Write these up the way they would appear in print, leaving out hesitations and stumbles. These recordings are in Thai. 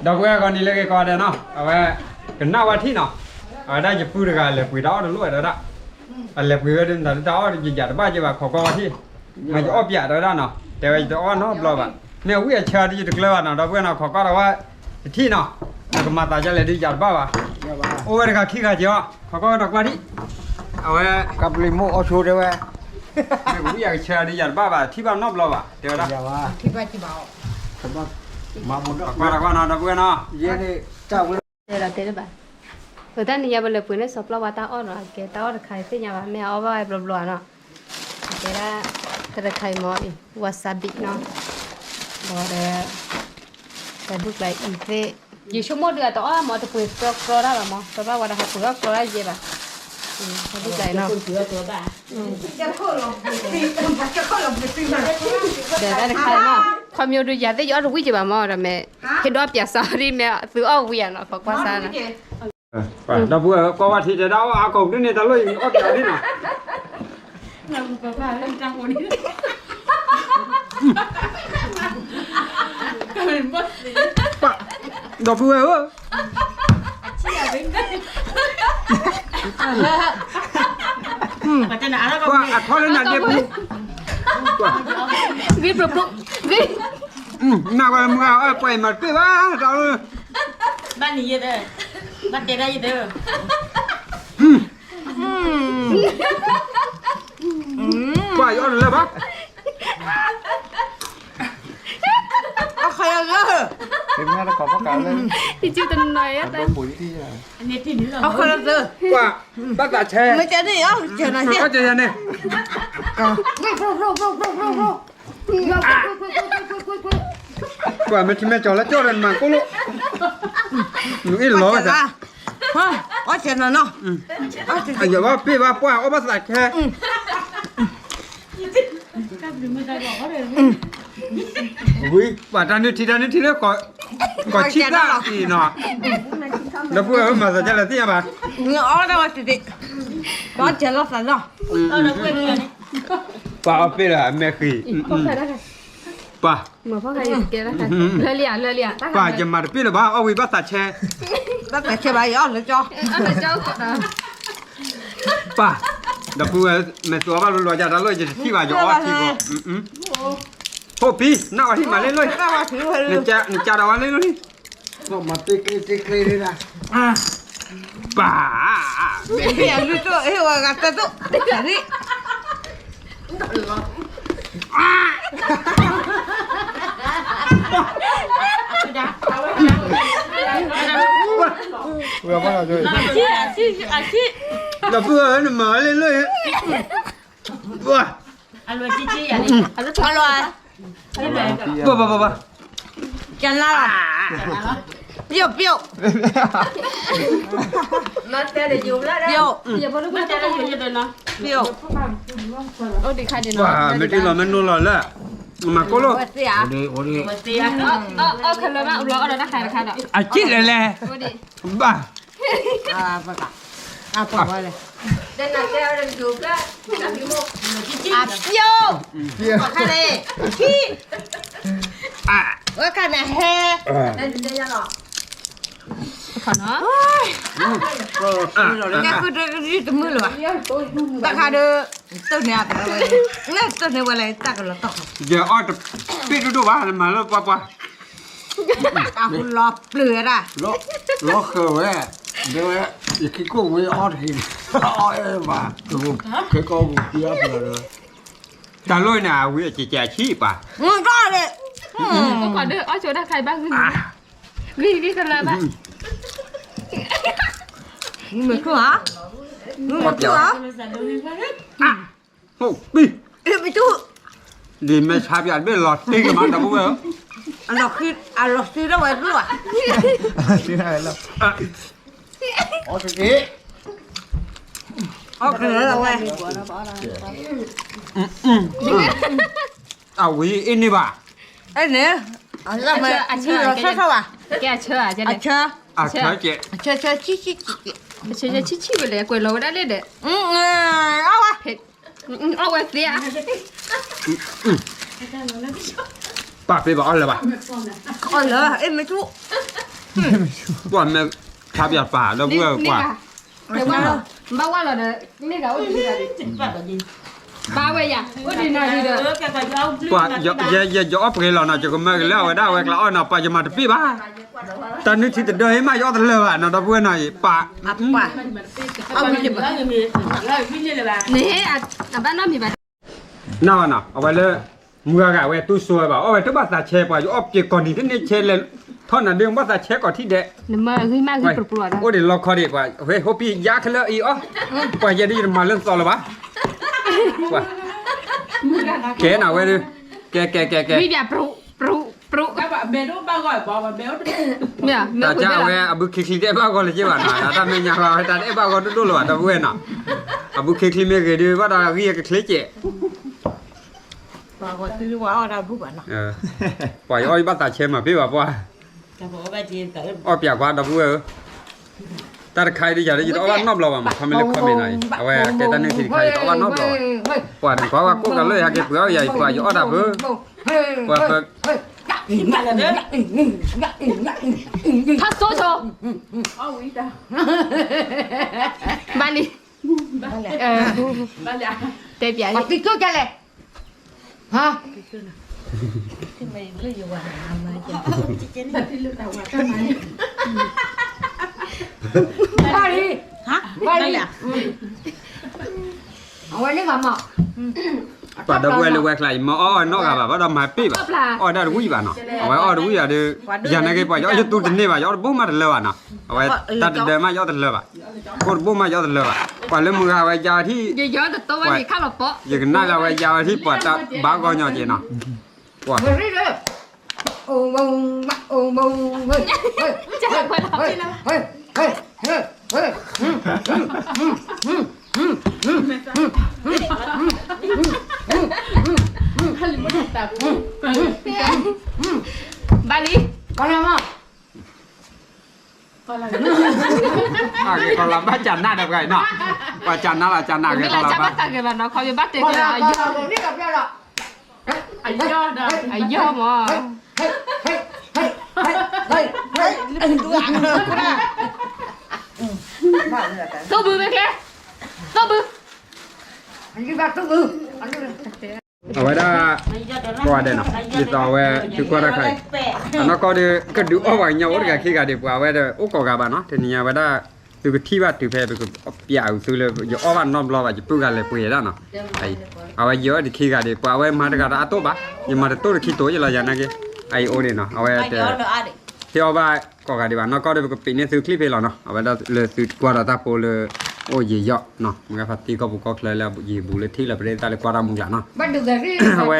ดอกเบี้ยก่อนนี่เลยก่อนเด้อเนาะเอาไว้กันหน้าวันที่เนาะเอาได้จะพูดกันเลยปุ๋ยดาวนั่นรวยแล้วละอันเลยปุ๋ยเดินแต่ดาวจะหยาดบ้าจะว่าขอก่อนที่มันจะอ้อบหยาดแล้วเนาะแต่ว่าจะอ้อนเนาะเราแบบเนี่ยวิ่งเชิญที่จะเกลือเนาะดอกเบี้ยเนาะขอก่อนเราว่าที่เนาะแล้วก็มาตาจะเลยที่หยาดบ้าว่ะโอ้ยนะครับขี้ขาเจียวขอก่อนดอกว่าที่เอาไว้ กับลิโมเอาชูได้ไหม เนี่ยวิ่งเชิญที่หยาดบ้าว่ะที่บ้านนอกเราว่ะเดี๋ยวนะ อย่าว่า คิดว่าจะเบา สมมติมาหมด ดอกว่าเนาะดอกเบี้ยเนาะ เย็นนี่เจ้า đây là thế đấy bà người ta nhà bây giờ bữa nay sập lo ta ở rồi cái tao được khai thế nhà bà mẹ ở vai blo blo nó cái là cái khai mỏ wasabi nó bỏ để cái bước lại in thế chỉ số một đứa tao mỏ tao bữa pro đó là mỏ tao bảo là học bữa pro đó gì bà cái bước lại nó để đây là khai nó không nhiều đứa già tới gió rồi quý chị bà mò rồi mẹ cái đó bịa sao đi mẹ từ ao về nó phải qua xa nó ไปดอกบัวก็ว่าที่จะดาวอากงนี่ตะลุยออกจากนี่น่ะ เราก็ว่าเรื่องจังวันนี้ก็เป็นบทสิ ปะดอกบัวเออ เชี่ยเป็นได้ก็จะหนาแล้วก็ ว่าอัดพอแล้วน่ะเจ็บว่า viết rồi bụng viết น่าว่ามึงเอาไปมาไปว่าเรา บ้านนี้เด้อบ้านเจได้เด้อ ว่าย้อนเลยปะ เอาใครเอาเด้อ เป็นงานขอประกาศเลย thì chưa từng nói á โด đây นปุ๋ยที่ อันนี้ที่นี่เอาใครเอาเด้อ ว่าบักตาแช่ ไม่เจอดิเอ้าเจอหน่อยสิ ก็จะยังไงว่ามันที่แม่จอแล้วจอดันมากูรู้หนูอีหลอจ้ะ ฮะอ๋อเจอหน่อยเนาะ อย่าว่าพี่ว่าป้าเอาภาษาแค่อุ้ยว่าตอนนี้ทีแล้วก็ชิดละอีเนาะแล้วพวกมาจะละที่อ่ะป่ะ เงาอ๋อได้ว่าสิก็เจอแล้วสั่นเนาะเอาเด้อเพื่อนนี่ ป้าเอาไปละแม่คือ không phải đó này ป้า mà có cái kia đó này lừa lìa ป้าจะมาพี่หรือเปล่าเอาไว้ภาษาแช่ bắt phải chơi bài gió nữa cho ăn là cháu đó ป้าเดี๋ยวพวกแม่ตัวว่ารัวจะได้เลยจะที่ว่าจะอ้อที่ก็โอ้พี่น่าที่มาเล่นเลย ra vào thử hơi นี่จะเราเล่นเลย ก็มาติ๊กเลยนะ ป้า bây giờ đi cho ấy mà gạt ta tốt đi vừa bắt đầu rồi เดี๋ยวพวกมาเล่นเลยว้า ăn luôn chi chi à đi ăn luôn ป้า chân la biểu biểu nó sẽ để dùng đó biểu giờ bao lúc nó sẽ dùng cho nó biểu ô đi khai đến ว้า nó ไม่ได้หรอมันนู่นหรอแล้วมาโกโล vật gì à โอ้ดี vật gì à คันเลยนะเราเอาได้khai khai đó อาชีพเลยแหละ ô đi บ้า à vật à bỏ vào đây đây là cái đang dùng đó đang dùng một chi chi à biểu bỏ khai đây chi อ่ะ cái khai này he đây đây ra rồi còn nó nghe cứ đi từ mưa rồi ta khai được tôi nè tôi nè vào đây ta còn là tao เดี๋ยวอ้อจะพี่ดูว่ามาแล้วป้า tao còn lọp lửa ra ล้อเคยเว้ยเดี๋ยวอีกขี้กุ้งไม่ออดหินอ้อยมาดูเคยก็บุกเยอะไปเลย ตาลอยน่ะวิจะแจชีป่ะ ra đây có còn được ở chỗ đang khai bác ghi cái là bác mày cứ hả mày cứ hả โอ้พี่ đi mày chú ดีไม่ชาบยันไม่หลอดตีกับมันแต่พวกเออ ăn lọc khi đâu vậy luôn à ที่ไหนแล้ว อ่ะ อ๋อตะกี้ ok rồi vậy เอาวิอินนี่ป่ะ ấy nè ở ra mày rồi sao sao à cái chờ à cho à này chờ อ่ะเฉยเจ๊ chờ chi chi chờ chi chi về lại quay lâu đã lên đấy áo à ô quay xía ปากไปบอกอะไรป่ะ อ๋อเหรอเอ็มไม่ทุก ว่าแม่ชาบยาป่าแล้วเพื่อกว่า Để qua rồi. Ba qua rồi để đi đâu đi ra đi. Ba về nhà. Ôi đi nào đi được. ว่าอย่าออฟเลยเราเนาะจะก็มาแล้วได้เวลาเนาะไปจะมาปีบ้าตอนนี้ที่จะเดินให้มายอดเลยอ่ะเนาะเพื่อนหน่อยป่า อ่ะป่ะเอาไปจิบ Nè, ba nó bị bà. น่าเนาะเอาไว้เลยมือกะไว้ตู้ซวยบ่เอาไว้ทุกภาษาเชฟป่ะอยู่ออฟเจก่อนนี่ที่นี่เชฟเลยท่อนน่ะเรื่องภาษาเชฟก่อนที่เดะ Nè mà ghi ma ghi bự bự đó. โอ้เดี๋ยวรอคอดีกว่าเฮ้ยโฮปี้ยาขึ้นแล้วอีอ๋อป่ะอย่าได้มาเรื่องต่อเลยป่ะว่าแกน่ะเว้ยแก Ghi nhà bự bự. Các bạn bé đó bao gọi bỏ vào béo đi. Nè, แต่ nó เจ้า cứ เว้ยอบุคลิกได้บ้าก็เลยใช่ป่ะนะถ้าไม่อยากเอาแต่ได้บ้าก็ดูเลยว่าแต่เว้ยน่ะอบุคลิกไม่เกิดด้วยว่าเราเรียกคลิกเจ ป่ะก็ซื้อว่าเอาเราทุกวันเนาะ ปล่อยอ้อยบ้าตาเชมอ่ะพี่ว่าป่ะ Các bạn ba chị tới อ้อยเปียกว่าดับเว้ยแต่ใครที่อยากได้ยินอ้อยนอบเราอ่ะทำไม่เล็กความไม่ไหนเอาไว้แกตอนนี้ที่ใครอ้อยนอบเราปล่อยถึงเพราะว่ากูกันเลยหากเก็บเปลือกใหญ่ปล่อยอ้อยดับเว้ยปล่อย Thắt số cho. Ô ý ta. Ba đi. Ba lẹ. Đẹp vậy. มาติดตัวแกเลยฮะ Thì mày cứอยู่ว่าทำมาจ้ะแต่ที่ลูกแต่ว่าทำไม ไปดิฮะไปดิ lẹ. เอาไว้นี่ก่อนหมอ ปล่อยดับเว้ยเลยเว้ยใครมาอ้อยนอกแบบว่าเรามาปีแบบอ้อยได้รู้ป่ะเนาะเอาไว้อ้อยรู้อย่าดูอย่างนั้นก็ปล่อยอ้อยจะตูดนี่ป่ะอ้อยบุ้มมาเลยว่ะเนาะเอาไว้ตัดเดินมาอ้อยเลยว่ะกดบุ้มมาอ้อยเลยว่ะปล่อยเลยมือเอาไว้ยาที่ Giờ giờ tụi tôi đi khá là bó. อย่างนั้นเอาไว้ยาที่ปล่อยตัดบ้าก็ยอจีเนาะว่า ไปดิเลยโอ้มงโอ้มงเฮ้ยเฮ้ย Chắc là phải làm เฮ้ย gì đâu. เฮ้ยเฮ้ยเฮ้ยเฮ้ย Ba đi. ก่อนนะหมอ còn làm bát chả nát được cái nọ và chả nát là chả nát cái Biết là còn chắc làm bắt tay cái bà nó không bị bắt thì ก่อน cái นะ là ก่อน dơ. นะนี่กับยาละ Ai do đâu. Ai dơ mà. เฮ้ยเฮ้ยเฮ้ยเฮ้ยเฮ้ยเฮ้ยตัวอ่างกูนะบ้าเลยแต่ Tô bự về kia. Tô bự. อันนี้แบบตัวมืออันนี้ ở đây đã qua đây nào đi tàu về từ qua đây khai nó có đi cái đứa ở ngoài nhau cái khi cả đi qua về đây ốc có cả bạn nó thì nhà về đây từ cái thi bát từ về từ cái piao từ là giờ ở bạn nom lo và chụp cái lại bùi đó nó ấy ở đây giờ thì khi cả đi qua về mà cái đã tốt bá nhưng mà tốt khi tối là giờ này cái ấy ô này nó ở đây thì ở đây có cả đi bạn nó có được cái pin này từ clip về nó ở đây là từ qua đó ta po là ô gì dọ nó người phát ti có bộ có lại là gì bù lên thi là bên ta lại qua ra mùng lạ nó บ้านดูแต่ที่ เอาไว้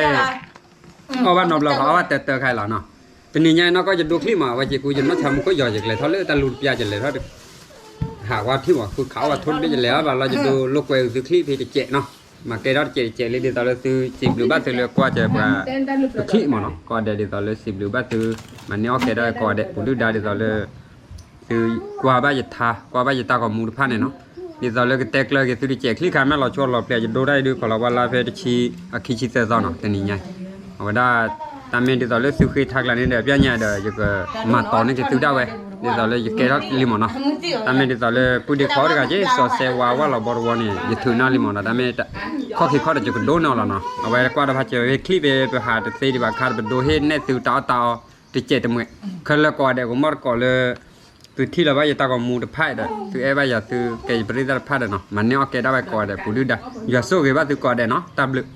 เอาบ้านนอบเราเขาว่าแต่ใครหรอเนาะเป็นนี่ไงเนาะก็จะดูคลิปมาว่าจะกูจะมาทำก็ย่อจากเลยเขาเลยตะลุดยาจากเลยเขาหากว่าที่ว่าคือเขาว่าทนได้จะแล้วว่าเราจะดูลูกเวลซื้อคลิปที่จะเจ๊เนาะมาเกดเจ๊เลยเดี๋ยวตอนเราซื้อ10หรือบ้านซื้อเลือกกว่าจะว่าคลิปมาเนาะก็เดี๋ยวตอนเรา10หรือบ้านซื้อมันเนี่ยโอเคได้ก็เดี๋ยวผมดูได้เดี๋ยวตอนเราซื้อกว่าบ้านจะทากว่าบ้านจะตากับมูลพันเนี่ยเนาะเดี๋ยวตอนเราก็แตกเลยก็ซื้อเจ๊คลิปขายแม่เราชวนเราเปลี่ยนจะดูได้ดูของเราว่าเราเป็นชีคิดชีเซอร์เนาะแต่นี่ไงเอาไว้ได้ตามเมนที่ตอนเลือกซื้อคือทักแล้วนี่เดี๋ยวพี่เนี่ยเดี๋ยวจะก็มาตอนนี้ก็ซื้อได้เว้ยเดี๋ยวตอนเลือกจะเกล้าลิมอนเนาะตามเมนที่ตอนเลือกพูดดีขอได้ก็จะสอดเซว่าเราบริวารนี่จะถือหน้าลิมอนนะตามเมนข้อคิดข้อเดียวจะก็โดนเอาแล้วเนาะเอาไว้กว่าเราพาเจอคลิปไปหาแต่ซีดีบาคาร์ไปดูเห็นเนี่ยซื้อต่อติเจตมือคือแล้วก็เดี๋ยวก็มอดก่อนเลยtừ khi là bây giờ ta còn mua được phai rồi từ em bây giờ từ cái bữa giờ phai rồi nó mà nếu cái đó bây giờ để phụ nữ đã giờ số cái bắt từ còn để nó tam lực